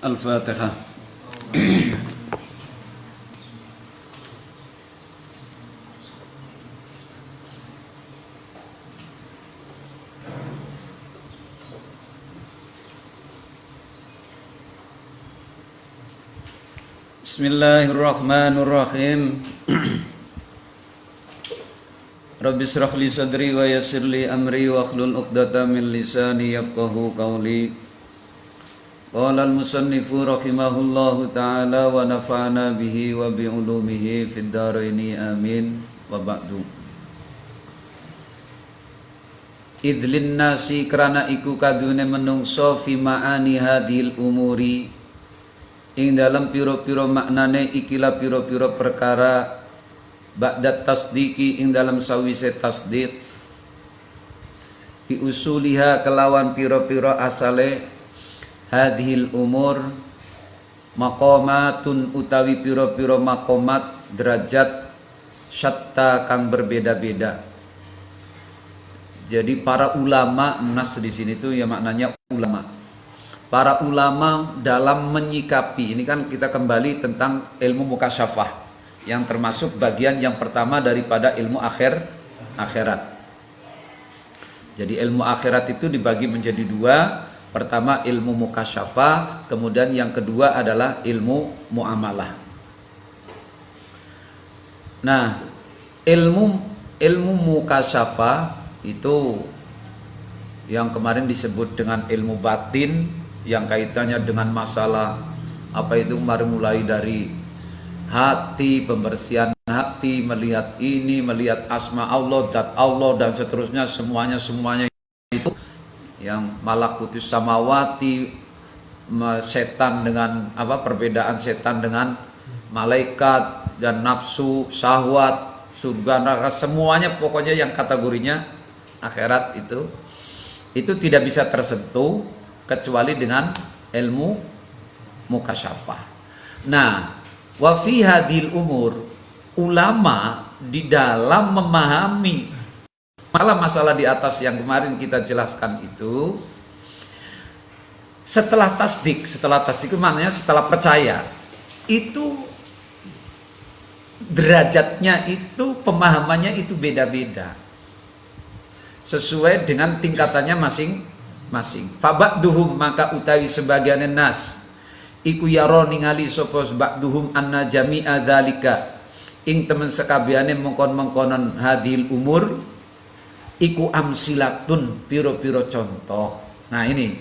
Al-Fatihah. Bismillahirrahmanirrahim. Rabbi shrah li sadri wa yassir li amri wa hlul 'uqdatam min lisani yafqahu qawli. Qala al-musannifu rahimahullahu ta'ala wa nafa'ana bihi wa bi ulumihi fid dharaini amin wa ba'du. Idlin nasi krana iku kadune menungso fi ma'ani hadhil umuri ing dalam piro-piro maknane ikilah piro-piro perkara ba'da tasdiki ing dalam sawise tasdik bi usuliha kelawan piro-piro asale hadhil umur maqamatun utawi piro-piro maqamat derajat syatta kang berbeda-beda. Jadi para ulama, nas di sini tuh ya maknanya ulama. Para ulama dalam menyikapi, ini kan kita kembali tentang ilmu mukasyafah yang termasuk bagian yang pertama daripada ilmu akhirat. Jadi ilmu akhirat itu dibagi menjadi dua. Pertama ilmu mukasyafah, kemudian yang kedua adalah ilmu muamalah. Nah, ilmu mukasyafah itu yang kemarin disebut dengan ilmu batin, yang kaitannya dengan masalah apa itu kemarin mulai dari hati, pembersihan hati, melihat ini, melihat asma Allah, zat Allah dan seterusnya, semuanya itu yang malakutus samawati, setan dengan apa, perbedaan setan dengan malaikat dan nafsu, syahwat, surga neraka, semuanya pokoknya yang kategorinya akhirat itu tidak bisa tersentuh kecuali dengan ilmu mukasyafah. Nah, wa fi hadhil umur, ulama di dalam memahami masalah-masalah di atas yang kemarin kita jelaskan itu, setelah tasdik itu maknanya setelah percaya, itu derajatnya itu, pemahamannya itu beda-beda sesuai dengan tingkatannya masing-masing. Faba'duhum maka utawi sebagian nas iku yaro ningali sapa ba'duhum anna jami'a dzalika ing temen sekabehane mengkon-mengkonon hadil umur iku amsilatun, piro-piro contoh. Nah ini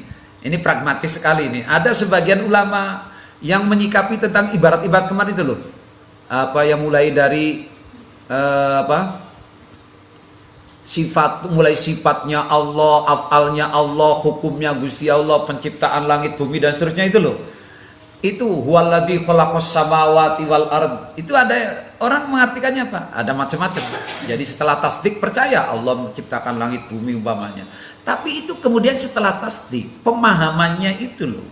pragmatis sekali ini. Ada sebagian ulama yang menyikapi tentang ibarat-ibarat kemarin itu loh. Apa yang mulai dari mulai sifatnya Allah, af'alnya Allah, hukumnya Gusti Allah, penciptaan langit bumi dan seterusnya itu loh. Itu huwaladzi khalaqas samawati wal ard. Itu ada orang mengartikannya apa? Ada macam-macam. Jadi setelah tasdik percaya Allah menciptakan langit bumi umpamanya. Tapi itu kemudian setelah tasdik, pemahamannya itu loh,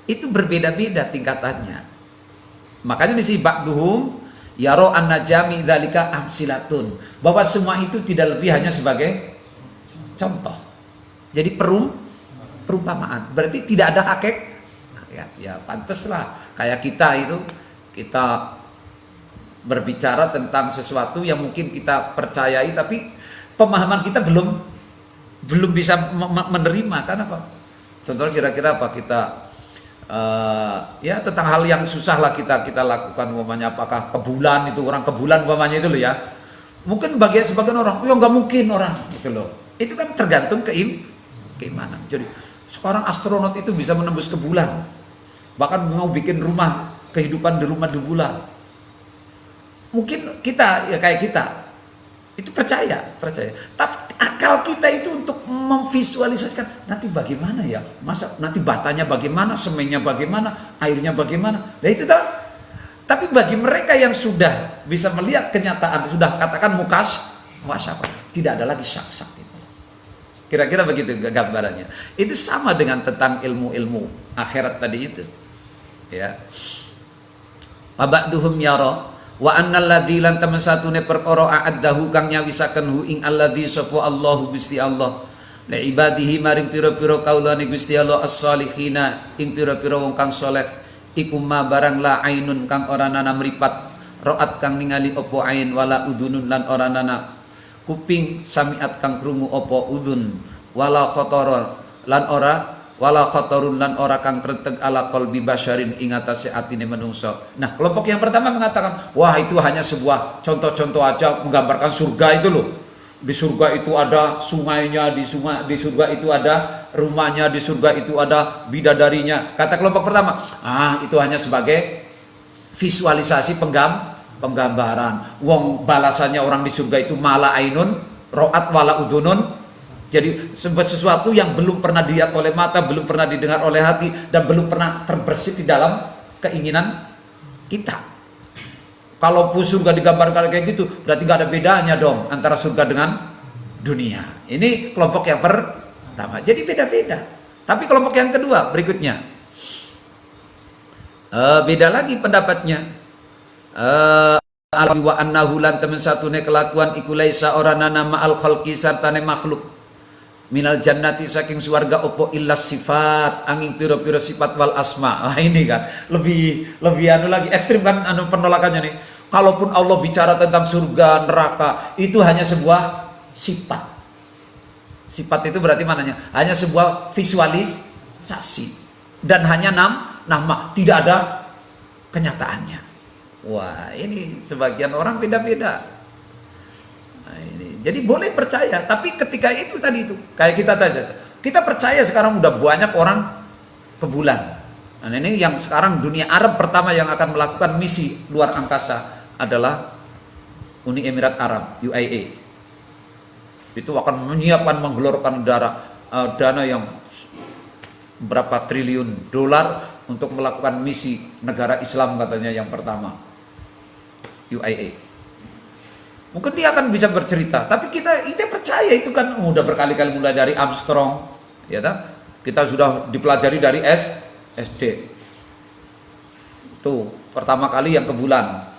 itu berbeda-beda tingkatannya. Makanya di sini ba'duhum yaro an-najami dzalika amsilatun, bahwa semua itu tidak lebih hanya sebagai contoh. Jadi perumpamaan. Berarti tidak ada hakikat. Ya pantaslah kayak kita berbicara tentang sesuatu yang mungkin kita percayai tapi pemahaman kita belum bisa menerima. Kan apa? Contohnya kira-kira apa, kita ya tentang hal yang susah lah kita lakukan, umpamanya apakah ke bulan, itu orang ke bulan umpamanya itu loh ya. Mungkin sebagian orang, ya nggak mungkin orang itu loh. Itu kan tergantung keimanan. Jadi sekarang astronot itu bisa menembus ke bulan, bahkan mau bikin rumah kehidupan di bulan. Mungkin kita ya kayak kita itu percaya. Tapi akal kita itu untuk memvisualisasikan nanti bagaimana ya, masa nanti batanya bagaimana, semennya bagaimana, airnya bagaimana. Nah itu tahu. Tapi bagi mereka yang sudah bisa melihat kenyataan, sudah katakan mukasyafah, tidak ada lagi syak-syak itu. Kira-kira begitu gambarannya. Itu sama dengan tentang ilmu-ilmu akhirat tadi itu. Ya. Waba'duhum yara wa annal ladzi lan temen satune perkara a'addahu kang nyawisaken hu ing alladzi sapa Allahu Gusti Allah li ibadihi maring pira-pira kaulane Gusti Allah as-salihina ing pira-pira wong kang saleh iku ma barang la ainun kang ora nana mripat roat kang ningali opo ain wala udunun lan ora nana kuping samiat kang krungu opo udun wala khotoror lan ora wala khotorun lan ora kang kreteg ala qalbi basyarin ing atase atine manungsa. Nah, kelompok yang pertama mengatakan, wah itu hanya sebuah contoh-contoh aja menggambarkan surga itu loh. Di surga itu ada sungainya, di surga itu ada rumahnya, di surga itu ada bidadarinya. Kata kelompok pertama, itu hanya sebagai visualisasi penggambaran. Wong balasannya orang di surga itu mala ainun, ro'at wala udunun. Jadi sesuatu yang belum pernah dilihat oleh mata, belum pernah didengar oleh hati, dan belum pernah terbersit di dalam keinginan kita. Kalau surga digambarkan kayak gitu, berarti gak ada bedanya dong antara surga dengan dunia. Ini kelompok yang pertama. Jadi beda-beda. Tapi kelompok yang kedua berikutnya, beda lagi pendapatnya. Alwi wa annahu lan temen satune kelakuan iku laisa orana ma'al khalqi sartane makhluk minal jannati saking swarga opo illas sifat angin piro-piro sifat wal asma. Ini kan lebih anu lagi ekstrim kan anu penolakannya nih. Kalaupun Allah bicara tentang surga neraka itu hanya sebuah sifat. Sifat itu berarti mananya hanya sebuah visualisasi dan hanya nama, tidak ada kenyataannya. Wah, ini sebagian orang beda-beda. Jadi boleh percaya, tapi ketika itu tadi itu kayak kita tadi, kita percaya sekarang udah banyak orang ke bulan. Nah ini yang sekarang dunia Arab pertama yang akan melakukan misi luar angkasa adalah Uni Emirat Arab (UAE). Itu akan menyiapkan menggelorkan dana yang berapa triliun dolar untuk melakukan misi negara Islam katanya yang pertama UAE. Mungkin dia akan bisa bercerita, tapi kita percaya itu kan udah berkali-kali mulai dari Armstrong, ya kan? Kita sudah dipelajari dari SD. Tuh, pertama kali yang ke bulan.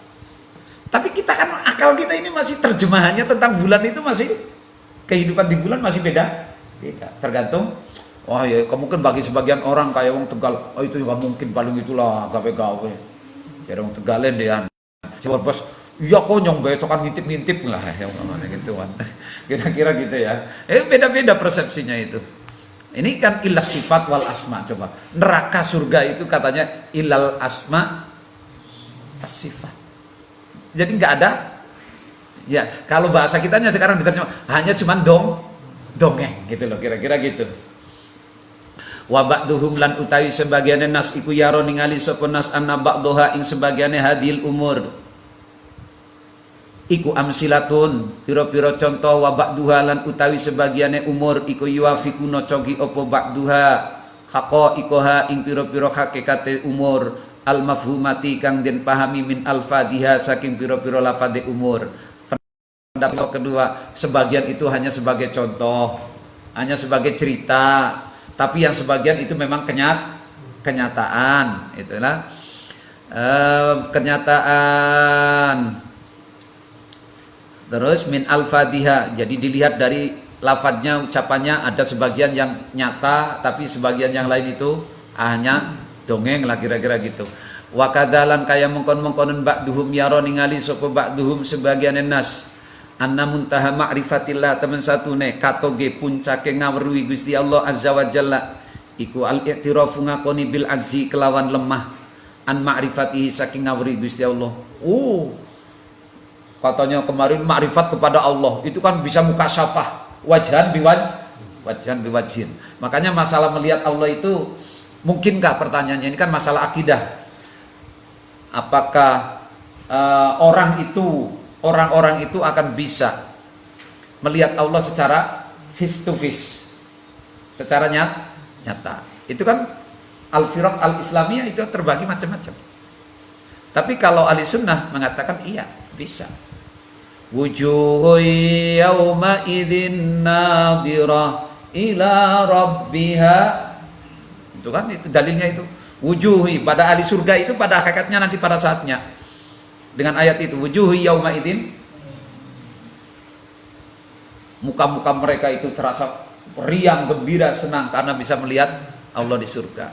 Tapi kita kan akal kita ini masih terjemahannya tentang bulan itu masih kehidupan di bulan masih beda. Tergantung. Wah ya, mungkin bagi sebagian orang kayak wong Tegal, oh itu nggak mungkin paling itulah gawe-gawe. Jadi wong Tegalen dia. Coba bos. Iya kok nyong besokan ngintip-ngintip lah yang namanya gitu kan. Kira-kira gitu ya. Beda-beda persepsinya itu. Ini kan ilal sifat wal asma. Coba neraka surga itu katanya ilal asma as-sifat. Jadi nggak ada. Ya kalau bahasa kitanya sekarang diterjemah hanya cuman dongeng gitu loh. Kira-kira gitu. Wa ba'duhum lan utawi sebagiane nas iku yaro ningali sapa nas anna ba'daha ing sebagiane hadil umur. Iku amsilatun piro-piro contoh wa ba'duha lan utawi sebagiane umur iku yuafikuna cogi opo ba'duha haqaiqaha ing piro-piro hakikate umur al mafhumati kang den pahami min al fadhiha saking piro-piro lafadhe umur. Pendapat kedua, sebagian itu hanya sebagai contoh, hanya sebagai cerita, tapi yang sebagian itu memang kenyataan, itulah kenyataan. Terus min al-fadhiha, jadi dilihat dari lafadznya, ucapannya ada sebagian yang nyata, tapi sebagian yang lain itu hanya dongeng lah kira-kira gitu. Wa kadalan kaya mengkon-mengkonen ba'duhum yaro ningali sapa ba'duhum sebagian nas anna muntaha ma'rifatillah temen satune katoge puncake ngawruhi Gusti Allah azza wa jalla iku al-i'tirafu ngakoni bil azzi kelawan lemah an ma'rifatihi saking ngawruhi Gusti Allah. Katanya kemarin makrifat kepada Allah itu kan bisa mukasyafah wajhan biwajhin. Makanya masalah melihat Allah itu mungkinkah, pertanyaannya ini kan masalah akidah. Apakah orang-orang itu akan bisa melihat Allah secara face to face, secara nyata? Itu kan al-firaq al-islamiyah itu terbagi macam-macam. Tapi kalau ahli sunnah mengatakan iya, bisa. Wujuhu yawma idzin nadhirah ila rabbiha. Itu kan itu dalilnya itu. Wujuhi pada ahli surga itu pada hakikatnya nanti pada saatnya. Dengan ayat itu wujuhu yawma idzin, muka-muka mereka itu terasa riang, gembira, senang karena bisa melihat Allah di surga.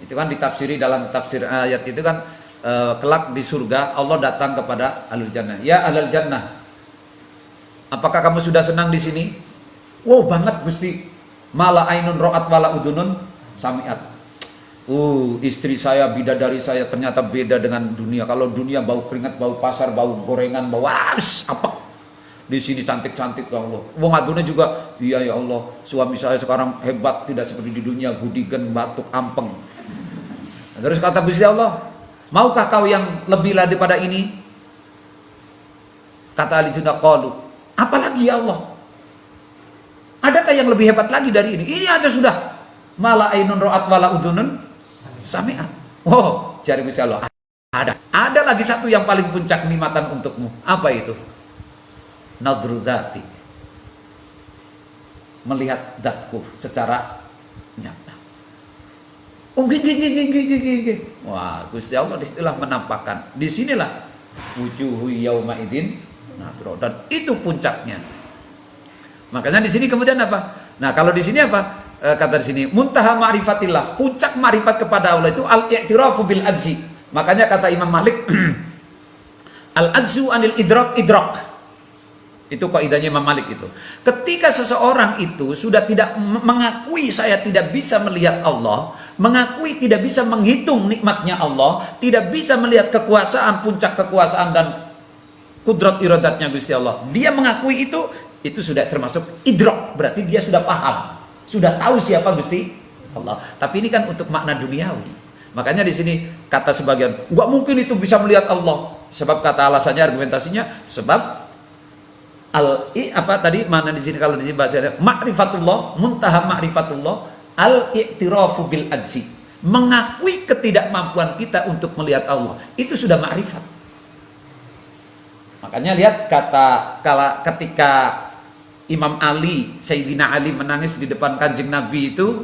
Itu kan ditafsiri dalam tafsir ayat itu kan kelak di surga Allah datang kepada ahlul jannah. Ya ahlul jannah, apakah kamu sudah senang di sini? Wow banget Gusti. Mala ainun ro'at wala udunun sami'at. Istri saya, bidadari saya ternyata beda dengan dunia. Kalau dunia bau keringat, bau pasar, bau gorengan, bau apa? Di sini cantik-cantik ya Allah. Wong adune juga, iya ya Allah, suami saya sekarang hebat, tidak seperti di dunia, gudigen, batuk, ampeng. Terus kata Gusti Allah, maukah kau yang lebih daripada ini? Kata ahli sunnah, qalu, apalagi ya Allah? Adakah yang lebih hebat lagi dari ini? Ini aja sudah. Mala ainun ro'at wala udunun sami'at. Oh, jari Gusti Allah, ada lagi satu yang paling puncak nikmatan untukmu. Apa itu? Nadrudati, melihat zatku secara nyata. Wah, Gusti Allah istilah menampakkan. Disinilah wujuhu yauma idin nadro, dan itu puncaknya. Makanya di sini kemudian apa? Nah, kalau di sini apa? Kata di sini muntaha ma'rifatillah, puncak ma'rifat kepada Allah itu al-i'tirafu bil ajzi. Makanya kata Imam Malik al-ajzu anil idrak. Itu kaidahnya Imam Malik itu. Ketika seseorang itu sudah tidak mengakui saya tidak bisa melihat Allah, mengakui tidak bisa menghitung nikmatnya Allah, tidak bisa melihat kekuasaan, puncak kekuasaan dan kudrat iradatnya Gusti Allah, dia mengakui itu sudah termasuk idrak, berarti dia sudah paham, sudah tahu siapa Gusti Allah. Tapi ini kan untuk makna duniawi. Makanya di sini kata sebagian, nggak mungkin itu bisa melihat Allah. Sebab kata alasannya, argumentasinya, sebab mana di sini kalau di sini bahasanya ma'rifatullah, muntaha ma'rifatullah al-i'tirafu bil ajzi, mengakui ketidakmampuan kita untuk melihat Allah, itu sudah ma'rifat. Makanya lihat ketika Imam Ali, Sayyidina Ali menangis di depan Kanjeng Nabi itu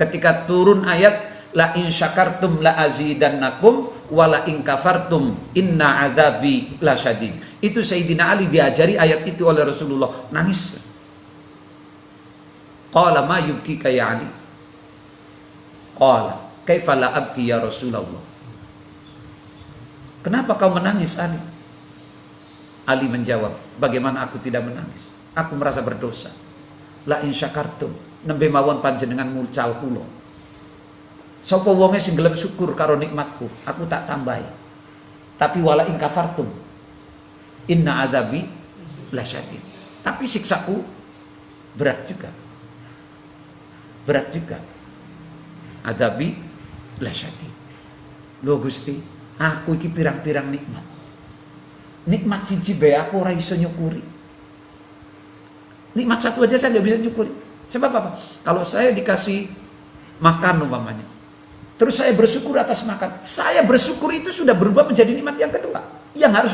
ketika turun ayat la in syakartum la azidannakum wa la in kafartum inna adzabi lasyadid. Itu Sayyidina Ali diajari ayat itu oleh Rasulullah, nangis. Qala ma yubkika ya Ali? Qala kaifa la abki ya Rasulullah? Kenapa kau menangis Ali? Ali menjawab, bagaimana aku tidak menangis? Aku merasa berdosa. La in syakartum, nembe mawon panjenengan mulcal kula. Sapa wonge sing gelem syukur karo nikmatku, aku tak tambahi. Tapi wala in kafartum, inna adzabi lasyadid. Tapi siksaku berat juga. Berat juga. Adzabi lasyadid. Lho Gusti, aku iki pirang-pirang nikmat. Nikmat siji bae aku ora iso nyukuri. Nikmat satu aja saya nggak bisa nyukuri. Sebab apa? Kalau saya dikasih makan umpamanya, terus saya bersyukur atas makan, saya bersyukur itu sudah berubah menjadi nikmat yang kedua, yang harus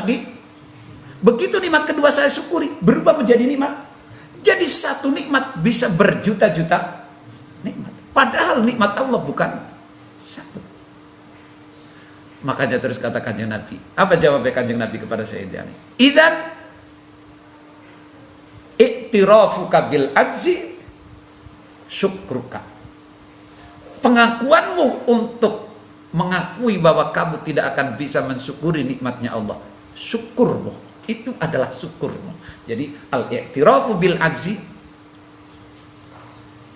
begitu nikmat kedua saya syukuri, berubah menjadi nikmat. Jadi satu nikmat bisa berjuta-juta nikmat. Padahal nikmat Allah bukan satu. Makanya terus kata Kanjeng Nabi, apa jawabnya Kanjeng Nabi kepada Sayyidina Ali? Idzan i'tirafuka bil ajzi syukruka. Pengakuanmu untuk mengakui bahwa kamu tidak akan bisa mensyukuri nikmatnya Allah, syukurmu itu adalah syukurmu. Jadi al-i'tirafu bil ajzi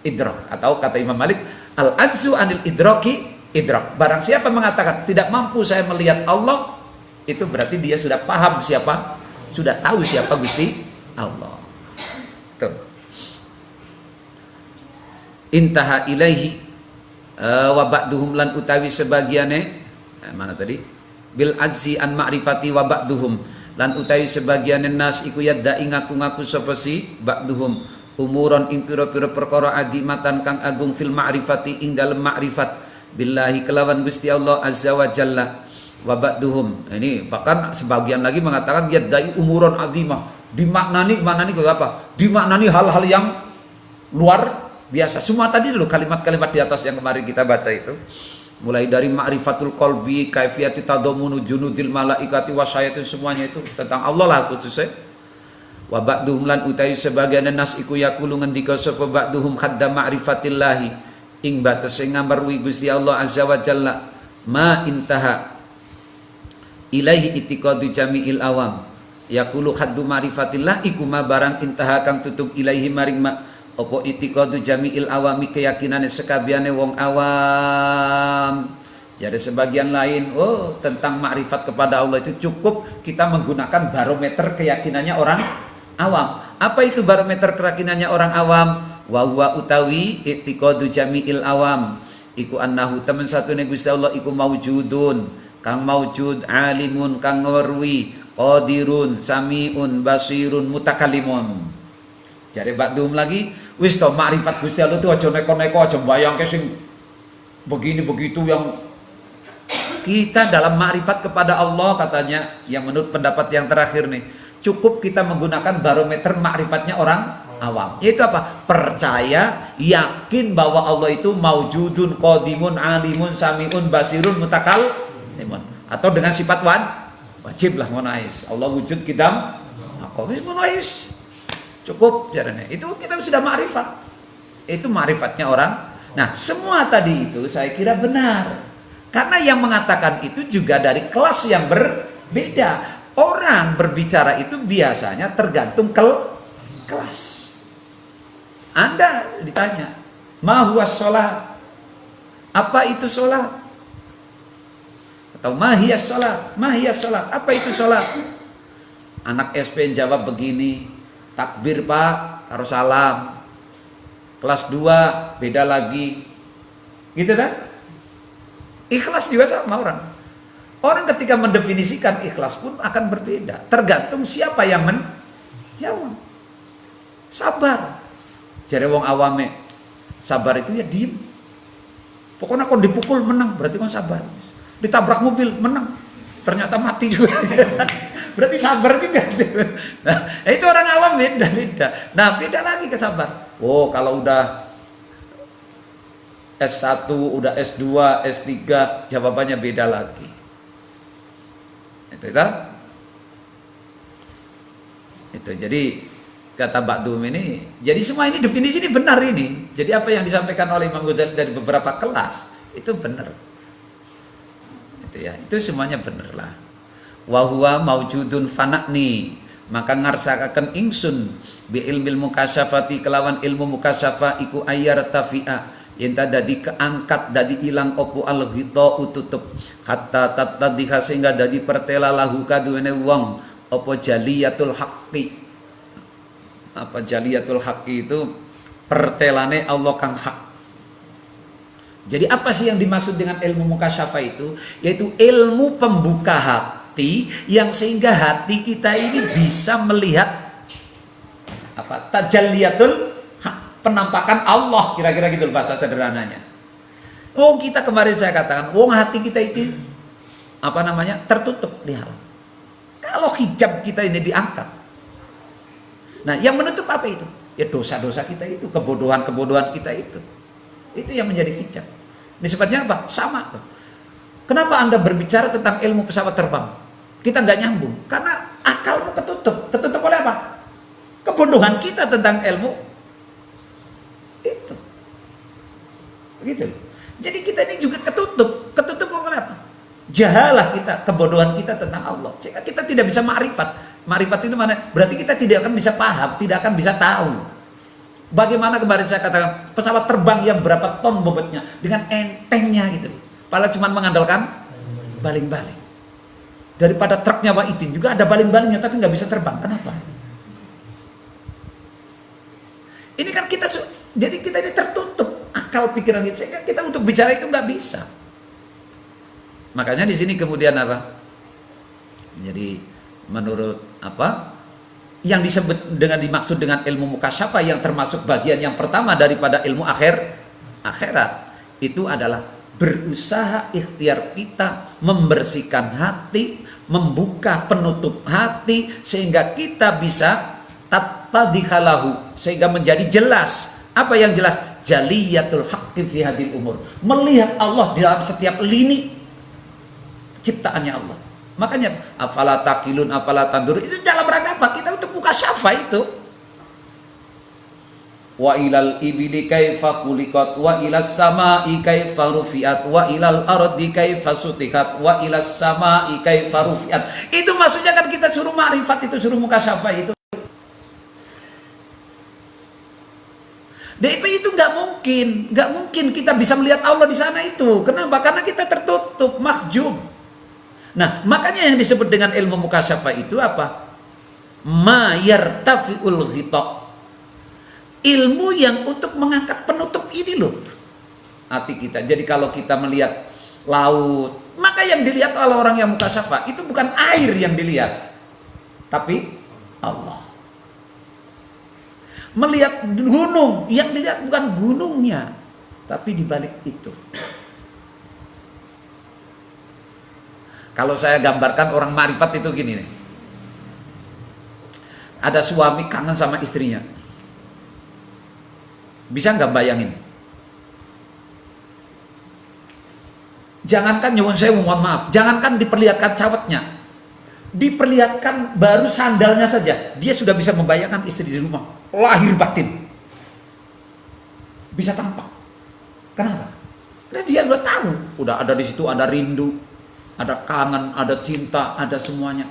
idrak, atau kata Imam Malik al-ajzu anil idraki idrak. Barang siapa mengatakan tidak mampu saya melihat Allah, itu berarti dia sudah paham siapa, sudah tahu siapa Gusti Allah. Tuh. Intaha ilaihi wa ba'duhum lan utawi sebagiane mana tadi? Bil ajzi an ma'rifati wa ba'duhum lan utawi sebagiane nas iku yadda ngaku-ngaku sapa si ba'duhum umuron ing pira-pira perkara adimatan kang agung fil ma'rifati ing dalem ma'rifat billahi kelawan Gusti Allah azza wa jalla wa ba'duhum. Ini bahkan sebagian lagi mengatakan yadda umuron adimah, dimaknani itu apa? Dimaknani hal-hal yang luar biasa. Semua tadi dulu kalimat-kalimat di atas yang kemarin kita baca itu, mulai dari ma'rifatul qalbi, kaifiyati tadamunu junudil malaikati wasyayatin, semuanya itu tentang Allah lah khususnya. Wa ba'duhum lan utawi sebagian nas iku yaqulu ngendika sapa ba'duhum khadda ma'rifatillahi ing batas sing ngambarwi Gusti Allah azza wa jalla ma intaha ilaihi itiqadu jami'il awam. Yaqulu khaddu ma'rifatillah iku ma barang intaha kang tutup ilaihi maring ma apa itiqadu jami'il awami keyakinane sekabiane wong awam. Jadi sebagian lain tentang makrifat kepada Allah itu cukup kita menggunakan barometer keyakinannya orang awam. Apa itu barometer keyakinannya orang awam? Wa huwa utawi i'tiqadu jami'il awam iku annahu temen satune Gusti Allah iku maujudun kang maujud, alimun kang ngerwi, qadirun, samiun, basirun, mutakallimun. Jadi ba'dum lagi wis to makrifat Gusti Allah itu aja neko-neko, aja mbayangke sing begini begitu. Yang kita dalam makrifat kepada Allah katanya yang menurut pendapat yang terakhir nih, cukup kita menggunakan barometer makrifatnya orang awam. Yaitu apa? Percaya, yakin bahwa Allah itu maujudun, qadimun, alimun, samiun, basirun, mutakallimun. Atau dengan sifat wajib lah monais. Allah wujud kidam, wis monais. Cukup caranya. Itu kita sudah makrifat. Itu makrifatnya orang. Nah, semua tadi itu saya kira benar. Karena yang mengatakan itu juga dari kelas yang berbeda. Orang berbicara itu biasanya tergantung kelas. Anda ditanya, ma huwa sholat? Apa itu sholat? Atau ma hiya sholat? Ma hiya sholat? Apa itu sholat? Anak SP jawab begini, takbir pak, karo salam. Kelas 2 beda lagi. Gitu kan? Ikhlas juga sama orang. Orang ketika mendefinisikan ikhlas pun akan berbeda. Tergantung siapa yang menjawab. Sabar. Jadi wong awame sabar itu ya diem. Pokoknya kon dipukul menang, berarti kon sabar. Ditabrak mobil menang, ternyata mati juga. Berarti sabar juga. Nah, itu orang awam beda-beda. Nah, beda lagi ke sabar. Oh, kalau udah S1, udah S2, S3, jawabannya beda lagi. Itu jadi kata Ba'dum ini, jadi semua ini definisi ini benar ini. Jadi apa yang disampaikan oleh Imam Ghazali dari beberapa kelas itu benar. Itu ya, itu semuanya benar lah. Wa huwa maujudun fanakni, maka ngarsakaken ingsun bi ilmil mukasyafati kelawan ilmu mukasyafa iku ayar tafi'a yang dadi keangkat dadi ilang opo al ghita ututup hatta tatadhiha sehingga dadi pertela lahu kaduwene wong opo jaliyatul haqqi. Apa jaliyatul haqqi itu? Pertelane Allah kang hak. Jadi apa sih yang dimaksud dengan ilmu mukasyafa itu? Yaitu ilmu pembuka hati yang sehingga hati kita ini bisa melihat apa? Tajalliyatul penampakan Allah, kira-kira gitu bahasa sederhananya. Oh, kita kemarin saya katakan, hati kita itu apa namanya? Tertutup di halam. Kalau hijab kita ini diangkat. Nah, yang menutup apa itu? Ya dosa-dosa kita itu, kebodohan-kebodohan kita itu. Itu yang menjadi hijab. Ini sifatnya apa? Sama tuh. Kenapa Anda berbicara tentang ilmu pesawat terbang? Kita nggak nyambung karena akalmu ketutup. Ketutup oleh apa? Kebodohan kita tentang ilmu itu. Begitu. Jadi kita ini juga ketutup oleh apa? Jahalah kita, kebodohan kita tentang Allah. Sehingga kita tidak bisa ma'rifat. Ma'rifat itu mana? Berarti kita tidak akan bisa paham, tidak akan bisa tahu. Bagaimana kemarin saya katakan, pesawat terbang yang berapa ton bobotnya dengan entengnya gitu. Padahal cuma mengandalkan baling-baling. Daripada truknya Wahidin juga ada baling-balingnya tapi nggak bisa terbang. Kenapa? Ini kan jadi kita ini tertutup akal pikiran kita, sehingga kita untuk bicara itu nggak bisa. Makanya di sini kemudian apa? Jadi menurut apa? Yang disebut dengan dimaksud dengan ilmu mukasyafah yang termasuk bagian yang pertama daripada ilmu akhirat itu adalah berusaha ikhtiar kita membersihkan hati, membuka penutup hati sehingga kita bisa tattadikhalahu, sehingga menjadi jelas. Apa yang jelas? Jaliyatul haqqi fi hadil umur. Melihat Allah di dalam setiap lini ciptaannya Allah. Makanya afala taqilun afala tandur itu dalam rangka apa? Kita untuk mukasyafa itu. Wa ilal ibili kaifa khuliqat wa ilas samai kaifa rufiat wa ilal ardi kaifa sutihat wa ilas samai kaifa rufiat. Itu maksudnya kan kita suruh ma'rifat, itu suruh mukasyafa itu. Dan itu nggak mungkin kita bisa melihat Allah di sana itu. Kenapa? Karena kita tertutup, mahjub. Nah, makanya yang disebut dengan ilmu mukasyafa itu apa? Ma yartafi'ul ghita. Ilmu yang untuk mengangkat penutup ini loh, hati kita. Jadi kalau kita melihat laut, maka yang dilihat oleh orang yang mukasyafa itu bukan air yang dilihat, tapi Allah. Melihat gunung, yang dilihat bukan gunungnya, tapi di balik itu. Kalau saya gambarkan orang marifat itu gini nih. Ada suami kangen sama istrinya. Bisa nggak bayangin? Jangankan nyuwun sewu, mohon maaf, jangankan diperlihatkan cawatnya, diperlihatkan baru sandalnya saja, dia sudah bisa membayangkan istri di rumah, lahir batin, bisa tampak. Kenapa? Karena dia udah tahu, udah ada di situ, ada rindu, ada kangen, ada cinta, ada semuanya.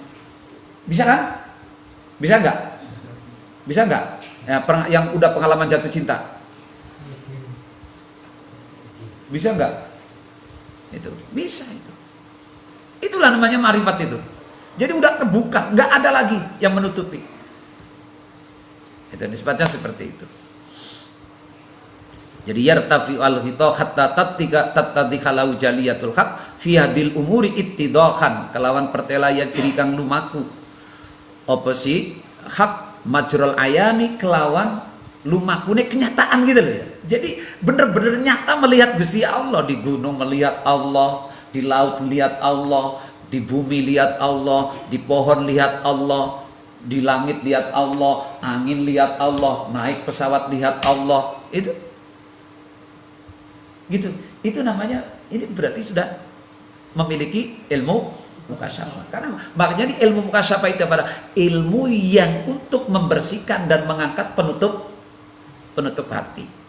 Bisa kan? Bisa nggak? Bisa nggak? Ya, yang udah pengalaman jatuh cinta. Bisa nggak? Itu bisa itu. Itulah namanya marifat itu. Jadi udah kebuka, nggak ada lagi yang menutupi. Itu nisbatnya seperti itu. Jadi yartafi al-ghita hatta tattadikhalau jaliyatul haq fi hadil umuri ittidahan kelawan pertelaya jerikan lumaku. Apa sih? Hak majrul ayani kelawan lumakune kenyataan gitu loh ya. Jadi bener-bener nyata melihat Gusti Allah, di gunung melihat Allah, di laut melihat Allah, di bumi lihat Allah, di pohon lihat Allah, di langit lihat Allah, angin lihat Allah, naik pesawat lihat Allah. Itu gitu. Itu namanya, ini berarti sudah memiliki ilmu mukasyafa. Karena makanya di ilmu mukasyafa itu pada ilmu yang untuk membersihkan dan mengangkat penutup hati.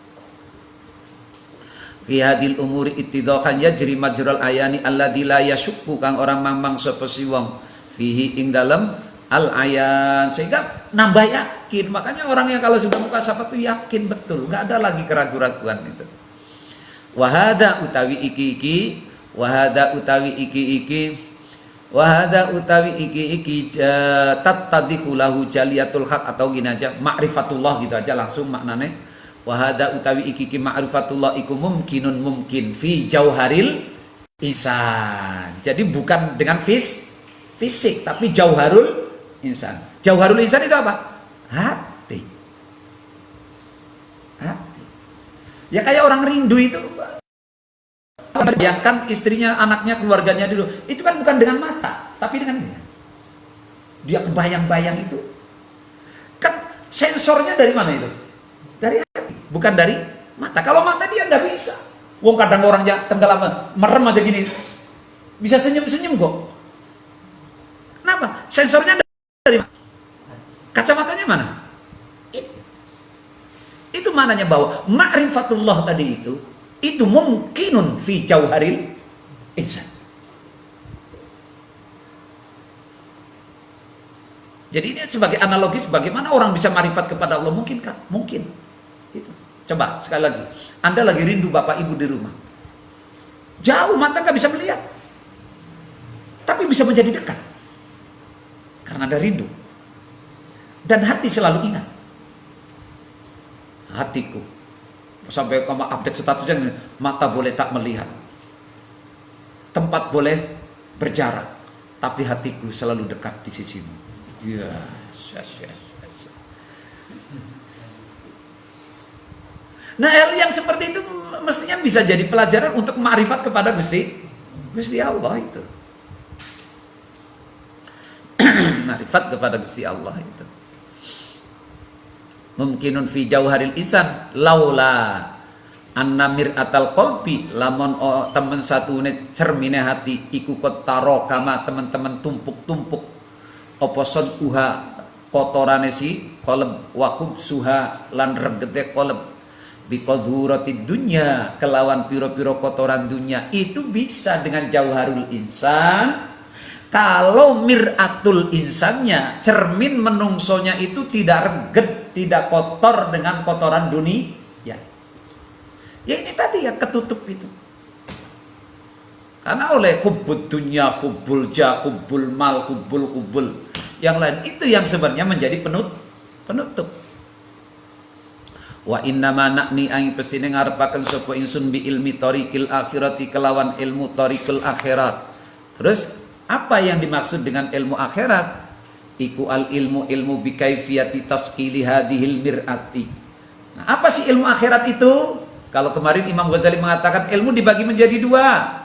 Fi hadil umuri ittidakan yajri majral ayani alladzi la yashukku kang orang mamang sapa si wong fihi ing dalem al ayan, sehingga nambah yakin. Makanya orang yang kalau sudah mukasyafa itu yakin betul, nggak ada lagi keraguan-keraguan itu. Wahada utawi iki tattadihu lahu jaliyatul haq, atau gini aja ma'rifatullah gitu aja langsung maknanya. Wahada utawi iki ma'rifatullah iku mumkin fi jauharil insan. Jadi bukan dengan fisik tapi jauharul insan. Jauharul insan itu apa? Hati. Ya kayak orang rindu itu. Bayangkan istrinya, anaknya, keluarganya dulu. Itu kan bukan dengan mata, tapi dengan dia kebayang-bayang itu. Kan sensornya dari mana itu? Dari hati, bukan dari mata. Kalau mata dia nggak bisa. Wong kadang orangnya tenggelam, merem aja gini. Bisa senyum-senyum kok. Kenapa? Sensornya dari mana? Kacamatanya mana? Itu mananya bahwa ma'rifatullah tadi itu mungkinun fi jauharil insan. Jadi ini sebagai analogis bagaimana orang bisa marifat kepada Allah. Mungkinkah? Mungkin. Itu. Coba sekali lagi, Anda lagi rindu bapak ibu di rumah, jauh mata nggak bisa melihat, tapi bisa menjadi dekat karena ada rindu. Dan hati selalu ingat. Hatiku sampai kamu update statusnya, mata boleh tak melihat, tempat boleh berjarak, tapi hatiku selalu dekat di sisimu. Nah, hal yang seperti itu mestinya bisa jadi pelajaran untuk ma'rifat kepada Gusti Allah itu. Ma'rifat kepada Gusti Allah itu. Mungkinun fi jauharil insan laula anna mir'atal qalbi, lamun temen satune cermine hati iku kotaro kama teman-teman tumpuk-tumpuk apa uha kotorane si qalb wa khubsuha lan regete qalb biqadzuratid dunya kelawan piro-piro kotoran dunya. Itu bisa dengan jauharul insan kalau miratul insannya, cermin menungsonya itu tidak reget, tidak kotor dengan kotoran dunia. Ya ini tadi yang ketutup itu. Karena oleh hubbud dunya, hubbul jah, hubbul mal, hubbul yang lain itu yang sebenarnya menjadi penutup. Wa innama nakni aing pestine ngarepaken sapa ingsun bi ilmi tariqil akhirati kelawan ilmu tariqul akhirat. Terus apa yang dimaksud dengan ilmu akhirat? Iku al ilmu bi kaifiyati tasqili hadhil mir'ati. Nah, apa sih ilmu akhirat itu? Kalau kemarin Imam Ghazali mengatakan ilmu dibagi menjadi dua.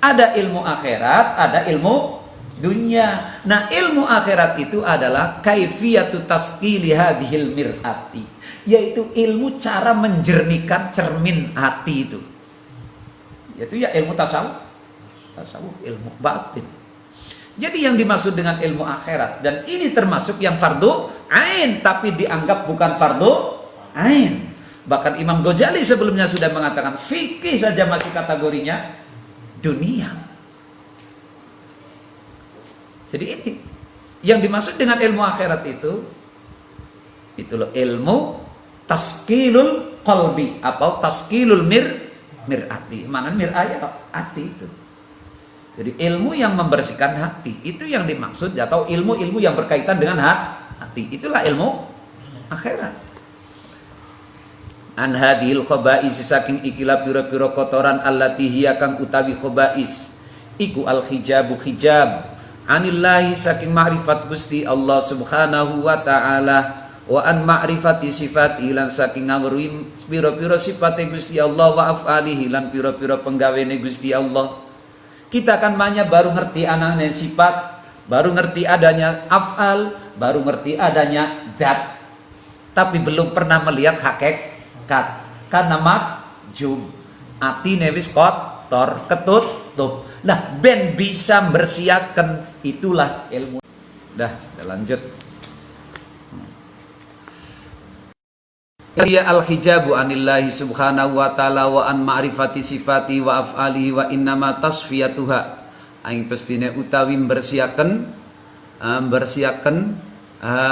Ada ilmu akhirat, ada ilmu dunia. Nah, ilmu akhirat itu adalah kaifiyatu tasqili hadhil mir'ati, yaitu ilmu cara menjernihkan cermin hati itu. Yaitu ya ilmu tasawuf ilmu batin. Jadi yang dimaksud dengan ilmu akhirat, dan ini termasuk yang fardu ain tapi dianggap bukan fardu ain. Bahkan Imam Ghazali sebelumnya sudah mengatakan fikih saja masih kategorinya dunia. Jadi ini yang dimaksud dengan ilmu akhirat itu loh, ilmu taskilul qalbi atau taskilul mir'ati. Mana mir'aya hati itu. Jadi ilmu yang membersihkan hati itu yang dimaksud, atau ilmu-ilmu yang berkaitan dengan hati. Itulah ilmu akhirat. An hadhil khaba'is saking ikilah pira-pira kotoran allati hiya kang utawi khaba'is iku al hijabu hijab anillahi saking ma'rifat Gusti Allah Subhanahu wa taala wa an ma'rifati sifati lan saking ngawruhi pira-pira sifate Gusti Allah wa af'alihi lan pira-pira penggawene Gusti Allah. Kita kan banyak baru ngerti anane sifat, baru ngerti adanya af'al, baru ngerti adanya zat, tapi belum pernah melihat hakikat. Karena mahjub, atine wis kotor, ketutup. Nah, ben bisa bersiakan, itulah ilmu. Dah lanjut. Ya al-hijabu anillahi subhanahu wa ta'ala wa an ma'rifati sifati wa af'alihi wa innama tasfiyatuha aing pestine utawi bersiakan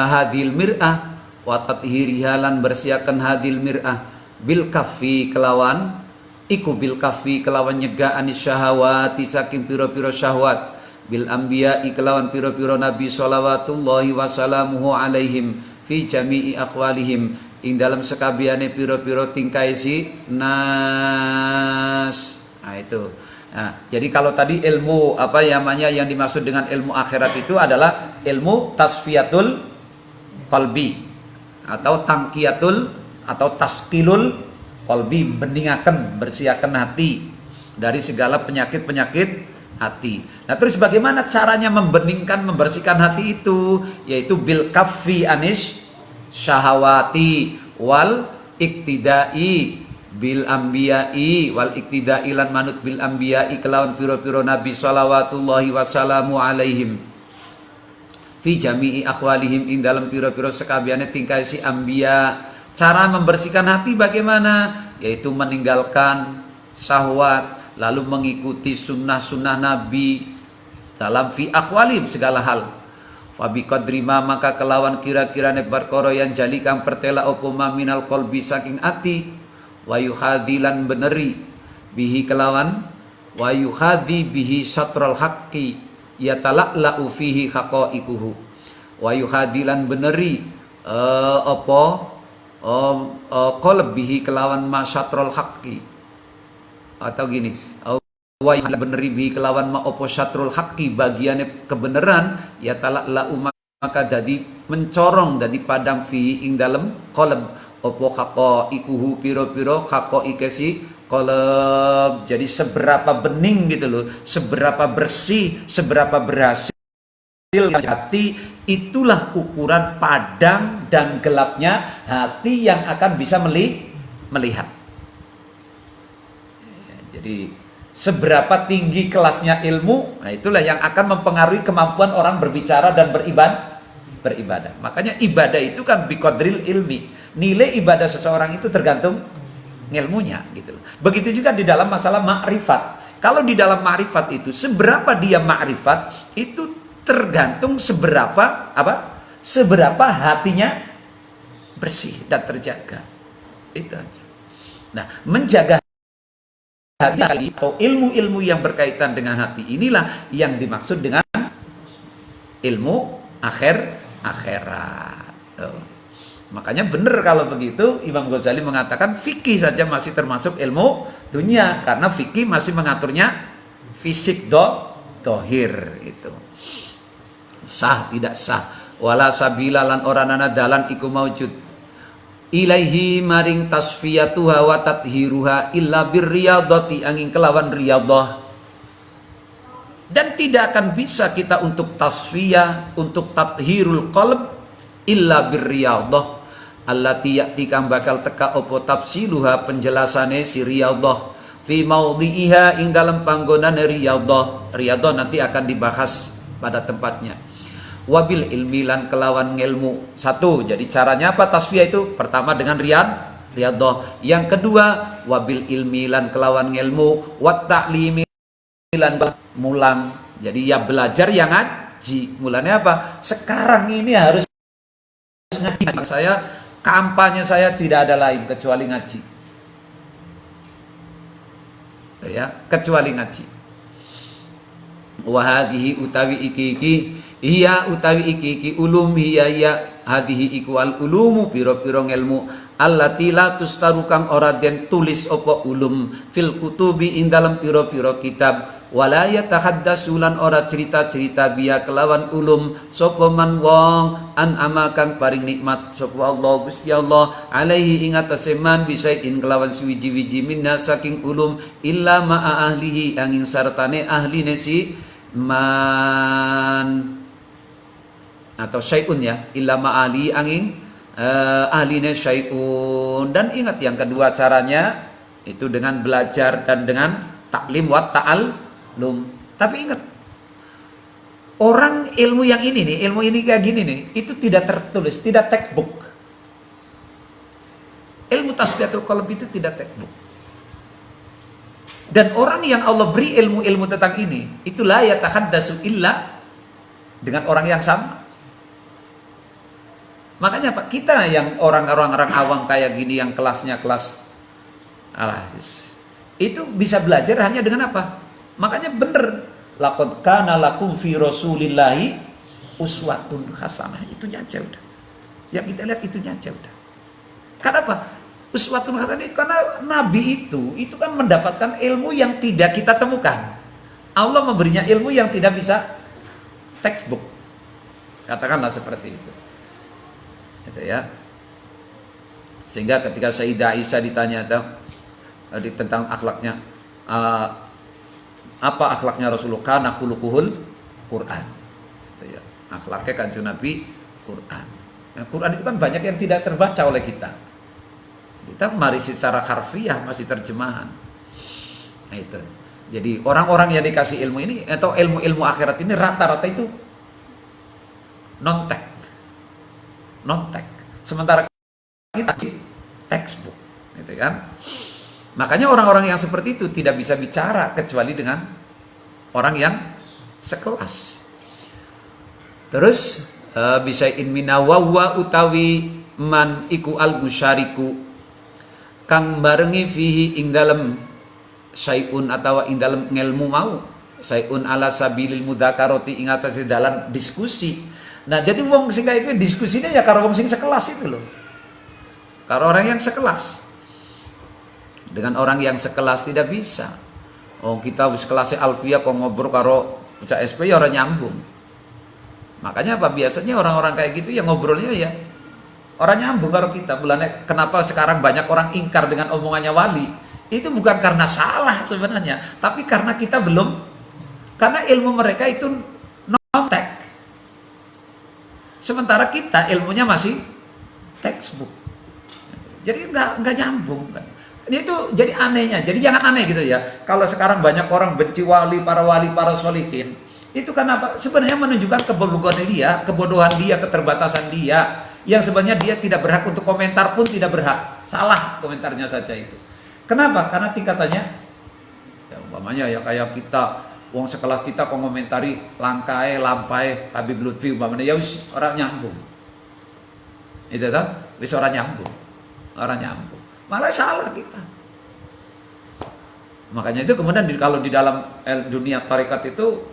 hadil mir'ah wa tathiriha lan bersiakan hadil mir'ah bil kaffi kelawan nyegah anis syahawati saking piro-piro syahwat bil anbiya'i kelawan piro-piro nabi sholawatullahi wassalamuhu alaihim fi jami'i akhwalihim ing dalam sekabiane piro-piro tingkai si nas. Nah itu. Nah, jadi kalau tadi ilmu apa namanya yang dimaksud dengan ilmu akhirat itu adalah ilmu tasfiyatul qalbi atau tangkiyatul atau taskilul qalbi, beningaken, bersihaken hati dari segala penyakit-penyakit hati. Nah, terus bagaimana caranya membeningkan, membersihkan hati itu? Yaitu bil kaffi anis syahawati wal iktidai bil anbiya'i wal iktidai lan manut bil anbiya'i kelawan piro-piro nabi salawatullahi wassalamu alaihim fi jami'i akhwalihim ing dalam piro-piro sekabiane tingkai si anbiya. Cara membersihkan hati bagaimana? Yaitu meninggalkan syahwat, lalu mengikuti sunnah-sunnah nabi dalam fi akhwalihim segala hal. Fabi qadrima maka kelawan kira-kirane perkara yang jali kang pertela opo ma minal qalbi saking ati wa yuhadilan beneri bihi kelawan wa yuhadi bihi satrul haqqi yatala'u fihi haqaiquhu wa yuhadilan beneri qalb bihi kelawan ma satrul haqqi atau gini wa beneri bi kelawan ma opo syatrul haqqi bagiane kebenaran ya talak lau maka jadi mencorong dari padang fi ing dalem qalb opo haqaiquhu piro-piro haqaiqesi qalb. Jadi seberapa bening gitu loh, seberapa bersih, seberapa berhasil hati, itulah ukuran padang dan gelapnya hati yang akan bisa melihat. Jadi seberapa tinggi kelasnya ilmu, nah itulah yang akan mempengaruhi kemampuan orang berbicara dan beribadah. Makanya ibadah itu kan biqadril ilmi. Nilai ibadah seseorang itu tergantung ilmunya gitu loh. Begitu juga di dalam masalah makrifat. Kalau di dalam makrifat itu seberapa dia makrifat itu tergantung seberapa seberapa hatinya bersih dan terjaga. Itu aja. Nah, menjaga hati atau ilmu-ilmu yang berkaitan dengan hati inilah yang dimaksud dengan ilmu akhirat. Makanya benar kalau begitu Imam Ghazali mengatakan fikih saja masih termasuk ilmu dunia karena fikih masih mengaturnya fisik dohir itu. Sah tidak sah wala sabila lan oranana dalan iku maujud ilaihi maring tasfiyatuha wa tathiruha illa birriyadati angin kelawan riyadah. Dan tidak akan bisa kita untuk tasfiyah, untuk tathirul qalb illa birriyadah allati ya'ti kang bakal teka opo tafsiluha penjelasane si riyadah fi maudhi'iha ing dalam panggonan riyadah. Riyadah nanti akan dibahas pada tempatnya. Wabil ilmi lan kelawan ngelmu. Satu, jadi caranya apa tasfiyah itu? Pertama dengan riyadah. Yang kedua, wabil ilmi lan kelawan ngelmu, wat ta'limi lan mulang. Jadi ya belajar yang ngaji. Mulanya apa? Sekarang ini harus ngaji. Saya kampanye saya tidak ada lain kecuali ngaji. Ya, kecuali ngaji. Wahadihi utawi iki iya utawi iki ulum hiya hadihi iku al ulumu piro-piro ngelmu allati la tustaru kang ora den tulis opo ulum fil kutubi ing dalam piro-piro kitab wala yatahaddatsu lan ora cerita-cerita biya kelawan ulum sapa man wong an amakan paring nikmat sapa Allah Gusti Allah alaihi ing atase man bisain kelawan suwiji-wiji minna saking ulum illa ma ahlihi angin sartane ahline si man atau syai'un ya illa ma'ali angin ahline syai'un. Dan ingat yang kedua caranya itu dengan belajar dan dengan taklim wa ta'allum. Tapi ingat orang ilmu yang ini nih, ilmu ini kayak gini nih, itu tidak tertulis, tidak textbook. Ilmu tasfiyatul qalb itu tidak textbook. Dan orang yang Allah beri ilmu-ilmu tentang ini, itulah yatahaddatsu illa dengan orang yang sama. Makanya Pak, kita yang orang-orang awam kayak gini yang kelasnya kelas itu bisa belajar hanya dengan apa? Makanya bener, laqad kana lakum fi rasulillahi uswatun hasanah. Itunya aja udah. Yang kita lihat itunya aja udah. Kenapa? Uswatun hasanah itu karena Nabi itu kan mendapatkan ilmu yang tidak kita temukan. Allah memberinya ilmu yang tidak bisa textbook. Katakanlah seperti itu. Gitu ya. Sehingga ketika Sayyidah Aisyah ditanya tentang akhlaknya, apa akhlaknya Rasulullah? Kana khuluquhul Quran. Gitu ya. Akhlaknya Kanjeng Nabi Quran. Nah, Quran itu kan banyak yang tidak terbaca oleh kita. Kita mari secara harfiah masih terjemahan. Nah, itu. Jadi orang-orang yang dikasih ilmu ini atau ilmu-ilmu akhirat ini rata-rata itu non-tek. Sementara kita textbook, gitu kan? Makanya orang-orang yang seperti itu tidak bisa bicara kecuali dengan orang yang sekelas. Terus bisa inmina wa utawi man iku al musyariku kang barengi fihi ing dalem syai'un atawa ing dalem ngelmu mau syai'un ala sabilil mudzakarati ing atase dalan diskusi. Nah, jadi wong sing kayak gitu diskusinya ya karo wong sing sekelas itu loh. Karo orang yang sekelas. Dengan orang yang sekelas tidak bisa. Oh, kita wis kelasnya Alfia kok ngobrol karo bocah SP ya orang nyambung. Makanya apa biasanya orang-orang kayak gitu yang ngobrolnya ya orang nyambung karo kita. Mulanya kenapa sekarang banyak orang ingkar dengan omongannya wali? Itu bukan karena salah sebenarnya, tapi karena kita belum, karena ilmu mereka itu non-tek. Sementara kita ilmunya masih textbook. Jadi nggak nyambung. Itu jadi anehnya. Jadi jangan aneh gitu ya. Kalau sekarang banyak orang benci wali, para sholihin, Itu kan apa? Sebenarnya menunjukkan kebodohan dia, keterbatasan dia, yang sebenarnya dia tidak berhak untuk komentar pun tidak berhak. Salah komentarnya saja itu. Kenapa? Karena tingkatannya, ya umpamanya ya kayak kita, wong sekelas kita komentari langkai, lampai, Habib Lutfi umpamanya, ya wis orang nyambung. Itu kan? Wis orang nyambung. Orang nyambung. Malah salah kita. Makanya itu kemudian kalau di dalam dunia tarekat itu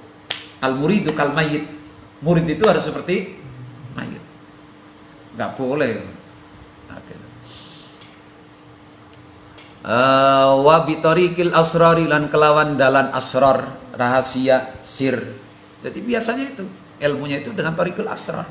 al-muridu kal mayyit. Murid itu harus seperti mayit. Enggak boleh. Wa bitoriqil asrari lan kelawan dalan asrar, rahasia, sir. Jadi biasanya itu ilmunya itu dengan tariqul asrar.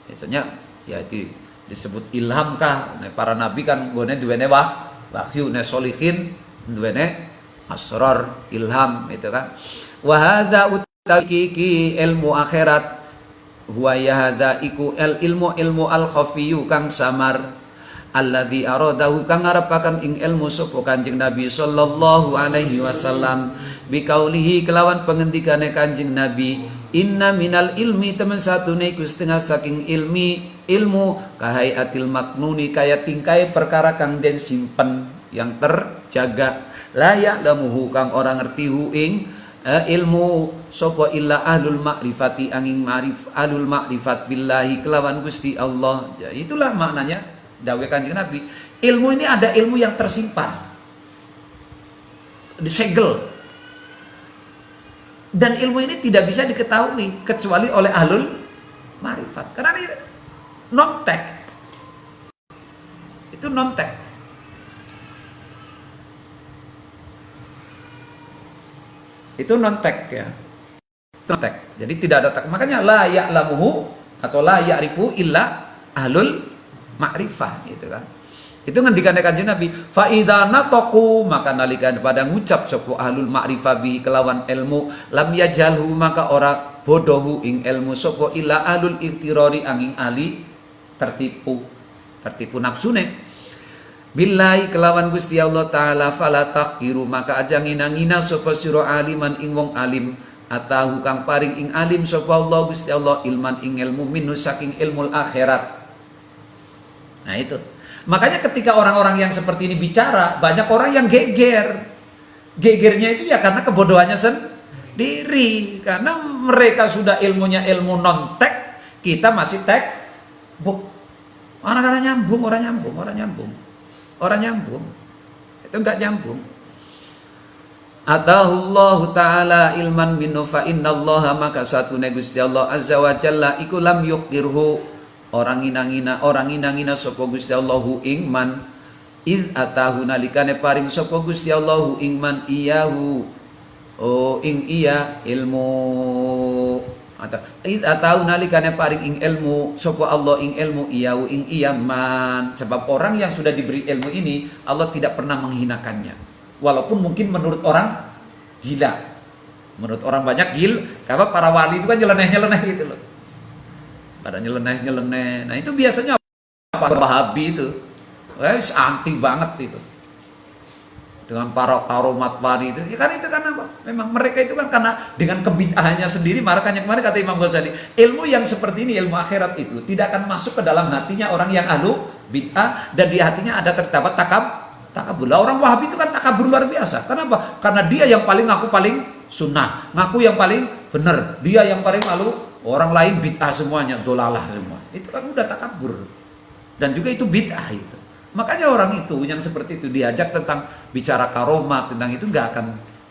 Biasanya ya itu disebut ilham kah. Nah, para nabi kan gone duwene wahyu, ne solihin duwene asrar, ilham itu kan. Wa hadza utaqiqi ilmu akhirat huwa ya hadza iku ilmu al khafiyu kang samar alladzi aradahu kang ngarepaken ing ilmu sapa Kanjeng Nabi sallallahu alaihi wasallam biqaulihi kelawan pengendikane Kanjeng Nabi inna minal ilmi temen satune iku setengah saking ilmu kahayatil maknuni kaya tingkai perkara kang den simpen yang terjaga layak lamuhu kang orang ngerti hu ing ilmu sapa illa ahlul ma'rifati angin ahlul ma'rifat billahi kelawan Gusti Allah. Ya, itulah maknanya dawuh Kanjeng Nabi. Ilmu ini ada ilmu yang tersimpan, disegel, dan ilmu ini tidak bisa diketahui kecuali oleh ahlul ma'rifat. Karena ini non-tek, itu non-tek. Itu non-tek ya, non-tek. Jadi tidak ada tek. Makanya la ya'lamuhu atau la ya'rifu illa ahlul ma'rifah gitu kan. Itu ngendikane Kanjeng Nabi, fa idza nataqu maka nalikan pada ngucap sapa ahlul ma'rifah bi kelawan ilmu lam yajalhu maka ora bodohu ing ilmu sapa illa ahlul iktirari angin ali tertipu nafsune. Billahi kelawan Gusti Allah taala fala taqiru maka aja ngina-ngina sapa sira aliman ing wong alim atahu kang paring ing alim sapa Allah Gusti Allah ilman ing ilmu minus saking ilmu akhirat. Nah itu. Makanya ketika orang-orang yang seperti ini bicara, banyak orang yang geger. Gegernya itu ya karena kebodohannya sendiri. Karena mereka sudah ilmunya ilmu non-tek, kita masih tek. Orang-orang nyambung, orang nyambung. Itu enggak nyambung. Atahullahu ta'ala ilman minhu fa innallaha maka satune Gusti Allah azza wa jalla iku lam yuqirhu orang ngina-ngina sapa Gusti Allahu ingman iz atahu nalikane paring sapa Gusti Allahu ingman iyahu ing iya ilmu iz atahu nalikane paring ing ilmu sapa Allah ing ilmu iyahu ing iyaman. Sebab orang yang sudah diberi ilmu ini Allah tidak pernah menghinakannya walaupun mungkin menurut orang gila, menurut orang banyak karena para wali itu kan nyeleneh gitu loh, pada nyeleneh. Nah itu biasanya apa Wahabi itu anti banget itu dengan para karomat wali itu. Ya, karena itu kan apa? Memang mereka itu kan karena dengan kebid'ahannya sendiri. Makanya kemarin kata Imam Ghazali, ilmu yang seperti ini, ilmu akhirat itu tidak akan masuk ke dalam hatinya orang yang ahlu bid'ah dan di hatinya ada terdapat takabur. Lah orang Wahabi itu kan takabur luar biasa. Kenapa? Karena dia yang paling ngaku paling sunnah, ngaku yang paling benar, dia yang paling lalu orang lain bid'ah semuanya, dolalah semua. Itu kan udah takabur. Dan juga itu bid'ah itu. Makanya orang itu yang seperti itu diajak tentang bicara karomat tentang itu nggak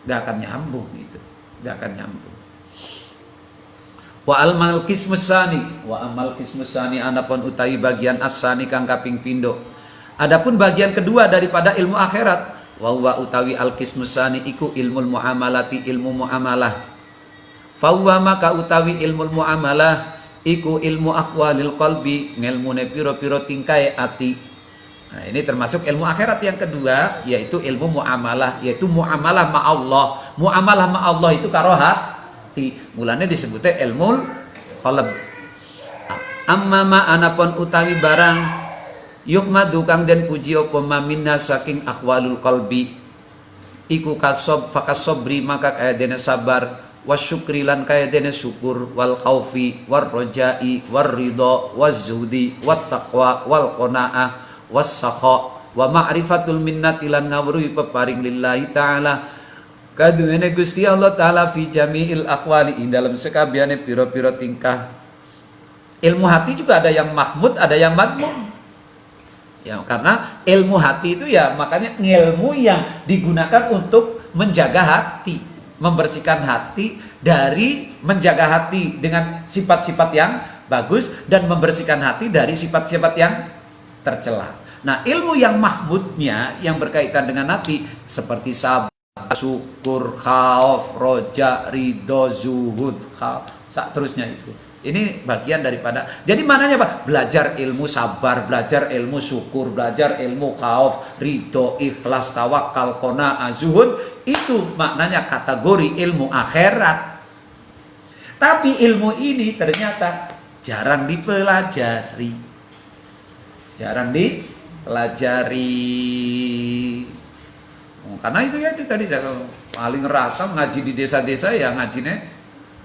akan nyambung gitu, nggak akan nyambung. Wa amal kismusani anapun utai bagian asani kang kaping pindo. Adapun bagian kedua daripada ilmu akhirat wa huwa utawi al kismusani iku ilmul muamalati ilmu muamalah. Fa huwa maka utawi ilmul muamalah iku ilmu akhwalil qalbi ngelmune piro-piro tingkai ati. Nah, ini termasuk ilmu akhirat yang kedua, yaitu ilmu muamalah, yaitu muamalah ma Allah. Muamalah ma Allah itu karo hati. Mulanya disebutnya ilmu qalb. Amma ma anapun utawi barang yukmadu kang den puji apa maminna saking akhwalul qalbi iku kasob fakassobri maka kaya dene sabar wasyukri lan kaya dene syukur, wal khaufi war rojai war ridho waz zuhdi wat taqwa wal qanaah was sakha wa ma'rifatul minnati lan ngawruhi peparing lillahi taala kaduene Gusti Allah taala fi jami'il akhwali ing dalam sekabiane pira-pira tingkah. Ilmu hati juga ada yang mahmud, ada yang madmum. Ya, karena ilmu hati itu ya makanya ilmu yang digunakan untuk menjaga hati, membersihkan hati dari menjaga hati dengan sifat-sifat yang bagus dan membersihkan hati dari sifat-sifat yang tercela. Nah, ilmu yang mahmudnya yang berkaitan dengan hati seperti sabar, syukur, khauf, roja, ridho, zuhud, terusnya itu. Ini bagian daripada. Jadi mananya Pak? Belajar ilmu sabar, belajar ilmu syukur, belajar ilmu khauf, ridho, ikhlas, tawakal, qanaah, zuhud. Itu maknanya kategori ilmu akhirat. Tapi ilmu ini ternyata jarang dipelajari. Jarang dipelajari. Karena itu ya itu tadi saya paling rata ngaji di desa-desa ya ngajinya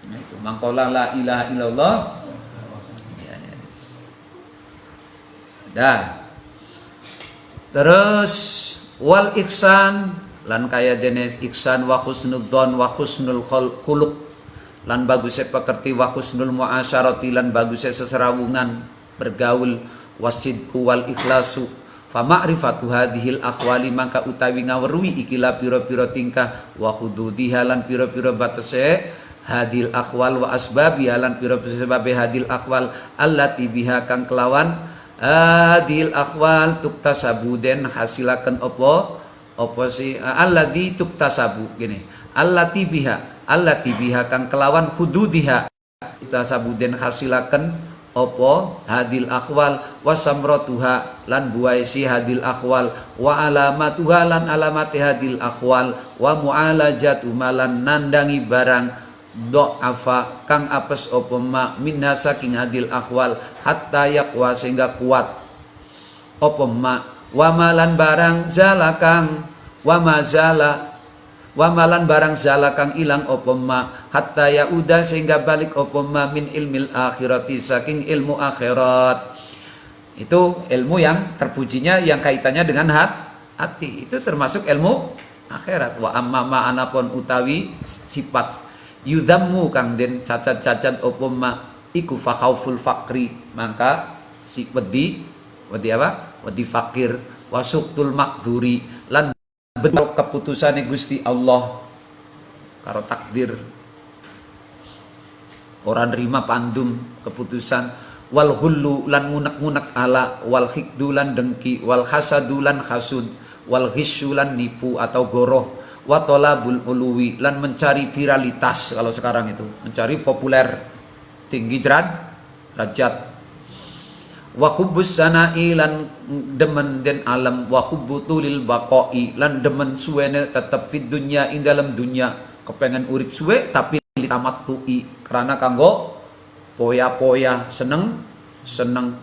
itu mangkola la ilaha illallah. Yes. Dah. Terus wal ihsan lan kaya dene ihsan wa husnudzon wa husnul khuluq lan bagusnya pekerti wa husnul muasyarati lan bagusnya seserawungan bergaul wasidku wal ikhlasu fa ma'rifatu hadhil akhwali maka utawi ngawruhi ikilah pira-pira tingkah wa hududiha lan pira-pira batese hadil akhwal wa asbabi lan pira-pira sebab hadil akhwal allati biha kang kelawan hadil akhwal tuktasabu den hasilaken apa sih alladzi tuktasabu gini allati biha kang kelawan hududiha tuktasabu den hasilaken opo hadil akhwal wasamratuha lan buaisi hadil akhwal wa alamatuha lan alamati hadil akhwal wa mu'alajatu malan nandangi barang do'afa kang apes opo ma minha saking hadil akhwal hatta yakwa sehingga kuat opo ma wa malan barang zalakang wa mazala wa malan barang zala kang ilang opo ma hatta ya udah sehingga balik opo ma min ilmil akhirati saking ilmu akhirat. Itu ilmu yang terpujinya yang kaitannya dengan hati. Itu termasuk ilmu akhirat. Wa amma ma anapun utawi sifat yudammu kang den cacat-cacat opo ma iku fa khauful faqri maka si wedi apa? Wedi fakir wa suqtul maqduri lan betul keputusan Gusti Allah karo takdir orang nerima pandum keputusan wal hullu lan ngunek-ngunek ala wal hikdu lan dengki wal hasadu lan hasud wal ghisyu lan nipu atau goroh wa talabul uluwi lan mencari viralitas kalau sekarang itu mencari populer tinggi derajat wa hubbus sana'i lan demen den alam wa hubbutulil baqai lan demen suwene tetep fid dunya ing dalam dunya kepengen urip suwe tapi tamattu'i karena kanggo poya-poya seneng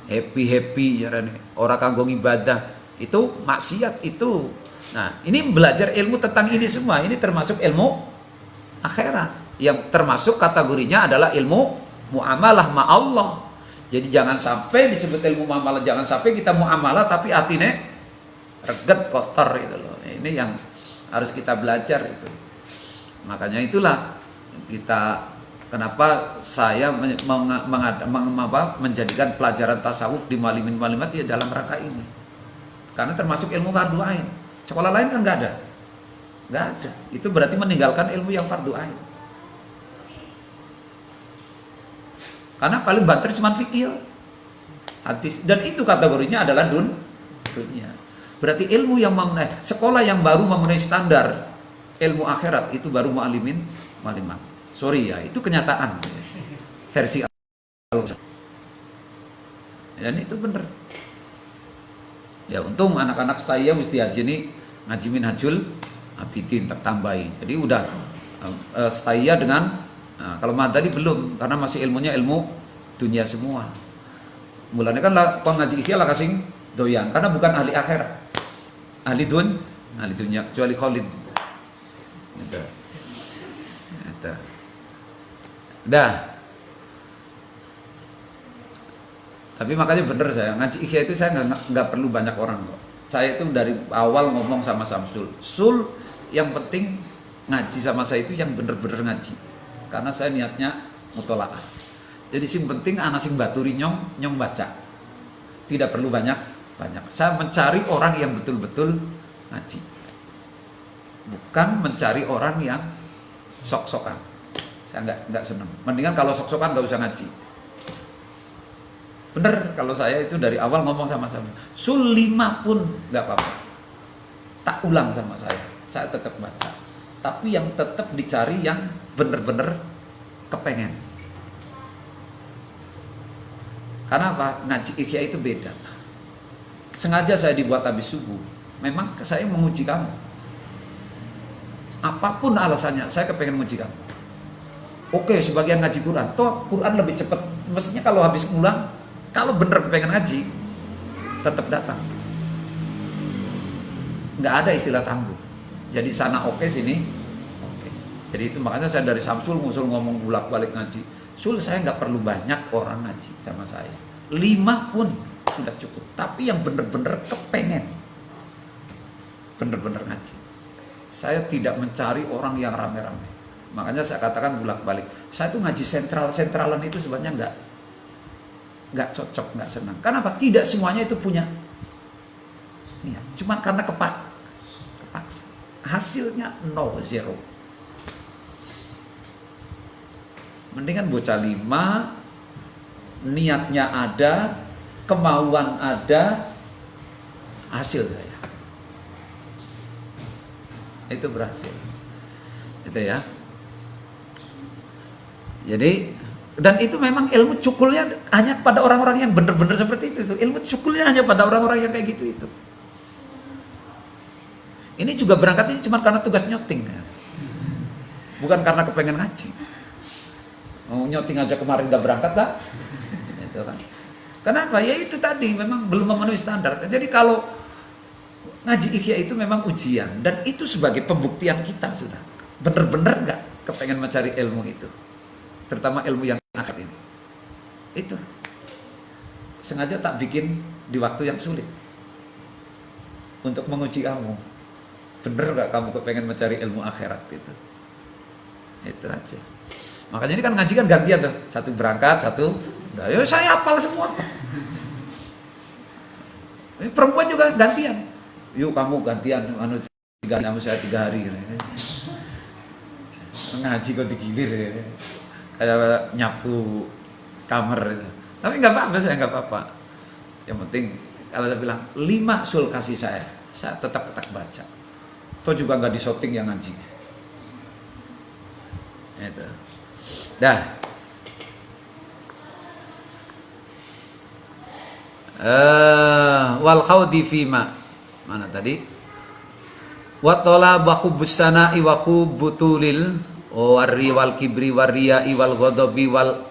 happy jarane ora kanggo ibadah itu maksiat itu. Nah, ini belajar ilmu tentang ini semua ini termasuk ilmu akhirat yang termasuk kategorinya adalah ilmu muamalah ma Allah. Jadi jangan sampai disebut ilmu muamalah, jangan sampai kita muamalah tapi hatinya reget kotor itu loh. Ini yang harus kita belajar itu. Makanya itulah kita kenapa saya menjadikan pelajaran tasawuf di Muallimin-Muallimat ya dalam rangka ini. Karena termasuk ilmu fardu ain. Sekolah lain kan nggak ada. Nggak ada. Itu berarti meninggalkan ilmu yang fardu ain. Karena paling banter cuma fikih hadis dan itu kategorinya adalah dunia. Berarti ilmu yang memenuhi sekolah yang baru memenuhi standar ilmu akhirat itu baru muallimin muallimat. Sorry ya, itu kenyataan versi dan itu benar. Ya untung anak-anak saya mesti haji ini ngaji Minhajul Abidin tertambahi. Jadi udah saya dengan nah, kalau Madani belum karena masih ilmunya ilmu dunia semua. Mulanya kan lah ngaji ihya lah kasing doyan karena bukan ahli akhirat. Ahli dunia kecuali Khalid. Itu. Dah. Tapi makanya bener saya ngaji Ihya itu saya nggak perlu banyak orang kok. Saya itu dari awal ngomong sama Samsul, Sul, yang penting ngaji sama saya itu yang bener-bener ngaji. Karena saya niatnya mutolaah. Jadi sing penting anak sing baturi nyong baca. Tidak perlu banyak. Saya mencari orang yang betul-betul ngaji. Bukan mencari orang yang sok-sokan. Saya nggak senang. Mendingan kalau sok-sokan nggak usah ngaji. Bener, kalau saya itu dari awal ngomong sama Sul 5 pun nggak apa-apa. Tak ulang sama saya tetap baca. Tapi yang tetap dicari yang bener-bener kepengen. Karena apa? Ngaji Ihya itu beda. Sengaja saya dibuat habis subuh. Memang saya menguji kamu. Apapun alasannya, saya kepengen menguji kamu. Oke, sebagian ngaji Quran. Toh Quran lebih cepat. Mestinya kalau habis ngulang, kalau bener pengen ngaji, tetap datang. Nggak ada istilah tangguh. Jadi sana oke, sini oke. Jadi itu makanya saya dari Samsul ngusul ngomong bolak-balik ngaji. Sul, saya nggak perlu banyak orang ngaji sama saya. 5 pun sudah cukup. Tapi yang bener-bener kepengen, bener-bener ngaji. Saya tidak mencari orang yang rame-rame. Makanya saya katakan bolak-balik. Saya tuh ngaji sentralan itu sebenarnya nggak cocok, nggak senang. Kenapa? Tidak semuanya itu punya niat. Cuma karena kepaksa. Hasilnya 0. Mendingan bocah 5, niatnya ada, kemauan ada, hasil saya. Itu berhasil. Itu ya. Jadi, dan itu memang ilmu cukulnya hanya pada orang-orang yang benar-benar seperti itu. Ilmu cukulnya hanya pada orang-orang yang kayak gitu itu. Ini juga berangkatnya cuma karena tugas nyoting ya. Bukan karena kepengen ngaji. Nyoting aja kemarin gak berangkat lah. Itu kan. Kenapa? Ya itu tadi memang belum memenuhi standar. Jadi kalau ngaji Ihya itu memang ujian, dan itu sebagai pembuktian kita sudah. Benar-benar gak kepengen mencari ilmu itu. Terutama ilmu yang akhir ini. Itu sengaja tak bikin di waktu yang sulit untuk menguji kamu. Bener gak kamu kepengen mencari ilmu akhirat itu? Itu aja. Makanya ini kan ngaji kan gantian tuh. Satu berangkat, satu ya saya hafal semua. Ini perempuan juga gantian. Yuk kamu gantian, 3 hari, saya 3 hari. Ngaji kok digilir ya. Kayak nyapu kamar itu. Tapi nggak apa-apa, saya nggak apa-apa. Yang penting kalau saya bilang 5 sul kasih saya tetap baca. Atau juga nggak disoting yang ngaji. Itu. Dah. Wal khawdi fima. Mana tadi? Wa talabahu busana wa khubutulil warri wal kibri warriya wal ghadabi wal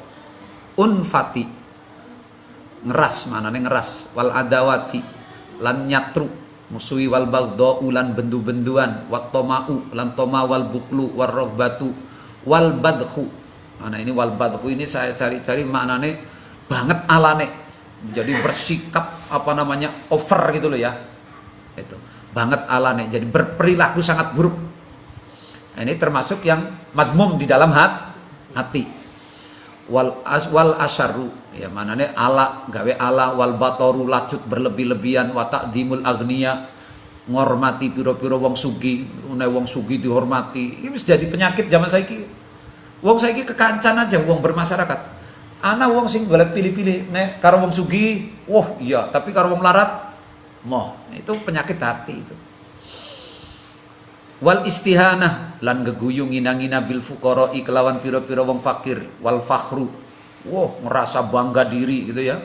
unfati. Ngeras, manane ngeras, wal adawati lan nyatru musuhi wal bagdo ulan bendu-benduan wat tomau lan toma wal bukhlu war robbatu wal badhu. Mana ini wal badhu ini saya cari-cari maknane banget alane. Jadi bersikap over gitu loh ya. Itu banget alane, jadi berperilaku sangat buruk. Nah, ini termasuk yang madmum di dalam hati. Wal asyaru ya manane ala gawe ala wal batoru lacut berlebih-lebihan wa taqdimul agniya ngormati piro-piro wong sugi, wong sugi dihormati. Ini wis jadi penyakit zaman saiki. Wong saiki kekancan aja wong bermasyarakat. Ana wong sing golek pilih-pilih nek karo wong sugi, wah iya, tapi karo wong larat moh. Itu penyakit hati itu. Wal istihanah lan geguyu ngina-ngina bil fuqara kelawan pira-pira wong fakir wal fakhru. Wah, ngerasa bangga diri gitu ya.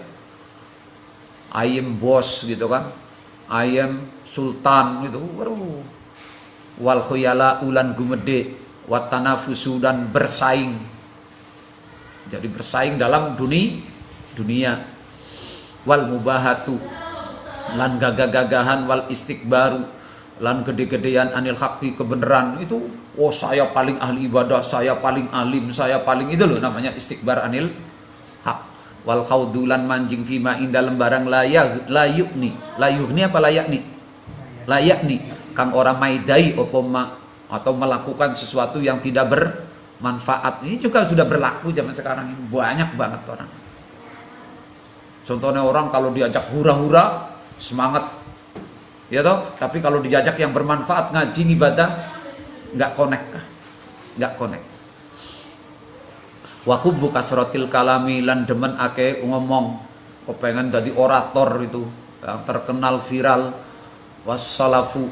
I am bos gitu kan. I am sultan gitu. Waduh. Wal khuyala ulan gumede wat tanafusu dan bersaing. Jadi bersaing dalam dunia. Wal mubahatu lan gagah-gagahan wal istikbaru lan gede-gedean anil haqqi kebenaran itu, oh saya paling ahli ibadah, saya paling alim, saya paling itu loh namanya istikbar anil haq. Wal khaudulan manjing fima ing dalem barang layukni apa layakni kang ora maidai opoma atau melakukan sesuatu yang tidak bermanfaat. Ini juga sudah berlaku zaman sekarang ini, banyak banget orang. Contohnya orang kalau diajak hura-hura semangat, ya toh, tapi kalau diajak yang bermanfaat ngaji ibadah nggak connect. Wa hubbu kasratil kalami lan demen ake ngomong, kepengen jadi orator itu yang terkenal viral. Wassalafu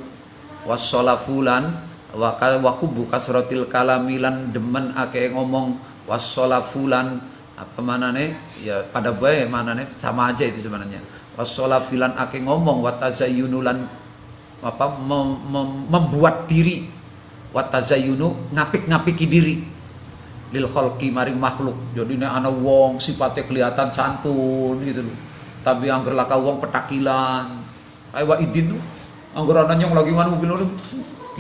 lan wa hubbu kasratil kalami lan demen ake ngomong. Wassalafu lan apa manane ya pada bae manane sama aja itu sebenarnya. Wassalafu lan ake ngomong, watazayyunu lan apa membuat diri, watazayyunu ngapik-ngapiki diri lil khalqi maring makhluk. Jadi nek ana wong sifatnya kelihatan santun gitu loh, tapi angger laka wong petakilan kayak Wa Idin tuh, angger ana nyong lagi mana mobil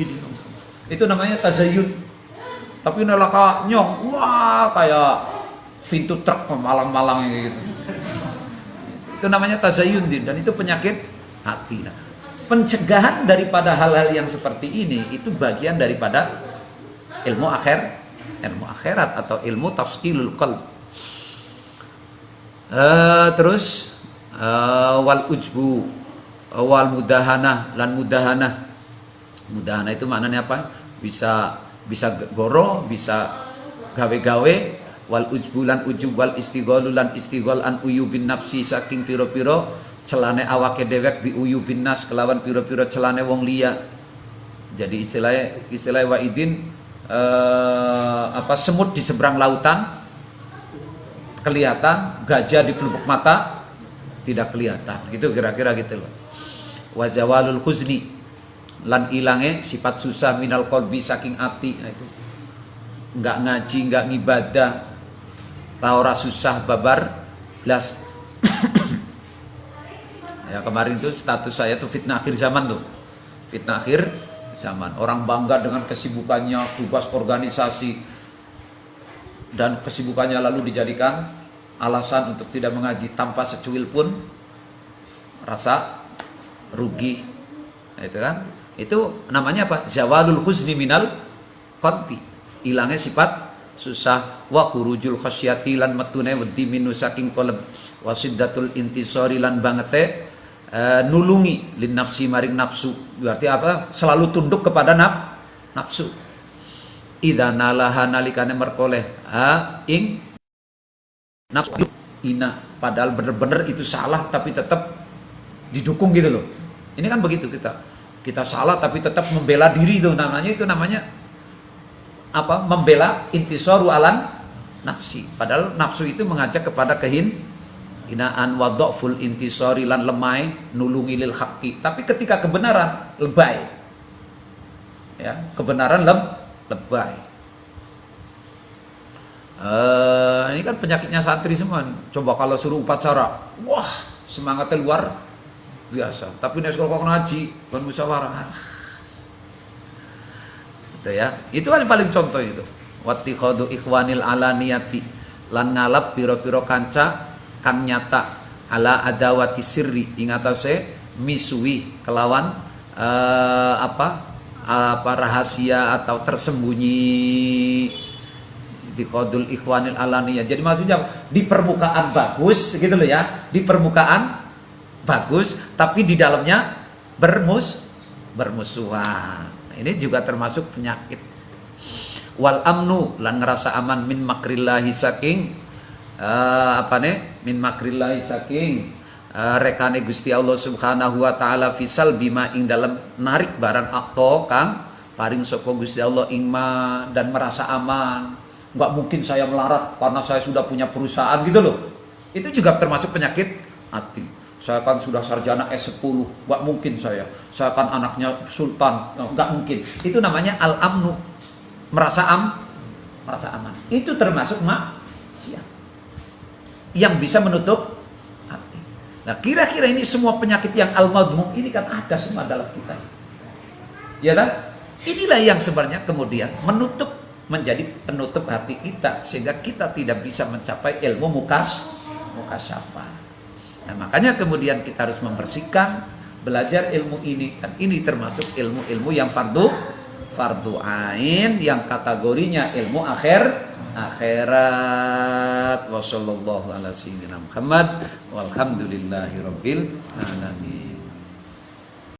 gitu, itu namanya tazayyun. Tapi nek laka nyong wah kayak pintu truk malang-malang gitu, itu namanya tazayyun din, dan itu penyakit hati. Nah, pencegahan daripada hal-hal yang seperti ini itu bagian daripada ilmu akhirat atau ilmu taskilul qalb. Terus wal ujbu wal mudahanah lan mudahanah itu maknanya apa? Bisa goro, bisa gawe-gawe. Wal ujbu lan ujub wal istighalu lan istighol an uyubin nafsi saking piro-piro celane awake dewek bi uyubin nas kelawan piro-piro celane wong liya. Jadi istilah Wa Idin semut di seberang lautan kelihatan, gajah di pelupuk mata tidak kelihatan. Gitu kira-kira gitu loh. Wa zawalul huzni lan ilange sifat susah minal qalbi saking ati. Nah, itu enggak ngaji, enggak ngibadah, ora susah babar blas. Ya kemarin tuh status saya tuh fitnah akhir zaman tuh. Fitnah akhir zaman. Orang bangga dengan kesibukannya, tugas organisasi, dan kesibukannya lalu dijadikan alasan untuk tidak mengaji tanpa secuil pun rasa rugi. Nah, itu kan? Itu namanya apa? Zawalul huzni minal qalbi. Hilangnya sifat susah. Wa khurujul khasyati lan metune wedi minu saking qalb. Wa siddatul intisari lan bangete nulungi lin nafsi maring nafsu. Berarti apa? Selalu tunduk kepada nafsu. Idza nalaha nalikane merkoleh ing nafsu ina, padahal bener-bener itu salah tapi tetap didukung gitu loh. Ini kan begitu, kita salah tapi tetap membela diri itu namanya apa? Membela intisaru alan nafsi. Padahal nafsu itu mengajak kepada kehinaan wa dhaful intisari lan lemai nulungi lil haqqi. Tapi ketika kebenaran lebay. Ya, kebenaran lebay. Ini kan penyakitnya santri semua nih. Coba kalau suruh upacara, wah semangatnya luar biasa. Tapi nek sekolah ngaji, ban musyawarah. Itu ya. Itu kan paling contoh itu. Wattikhadu ikhwanil alaniyati lan ngalap piro-piro kanca kang nyata ala adawati sirri ing atase misuwi kelawan rahasia atau tersembunyi. Di qadul ikhwanil alaniyah. Jadi maksudnya di permukaan bagus gitu loh ya. Di permukaan bagus tapi di dalamnya bermusuhan. Nah, ini juga termasuk penyakit. Wal amnu lan ngerasa aman min makrillahi saking min makrillahi saking rekane Gusti Allah Subhanahu wa taala fisal bima ing dalam narik barang akto kang paring sapa Gusti Allah ingma, dan merasa aman. Nggak mungkin saya melarat karena saya sudah punya perusahaan gitu loh. Itu juga termasuk penyakit hati. Saya kan sudah sarjana S10, nggak mungkin saya kan anaknya sultan, nggak mungkin. Itu namanya al-amnu, merasa aman. Itu termasuk maksiat yang bisa menutup hati. Nah, kira-kira ini semua penyakit yang al-madhmum ini kan ada semua dalam kita. Ya kan? Inilah yang sebenarnya kemudian menjadi penutup hati kita sehingga kita tidak bisa mencapai ilmu mukasyafah. Nah, makanya kemudian kita harus membersihkan, belajar ilmu ini, dan ini termasuk ilmu-ilmu yang fardu ain, yang kategorinya ilmu akhirat. Wassallallahu ala sayyidina Muhammad walhamdulillahi rabbil alamin.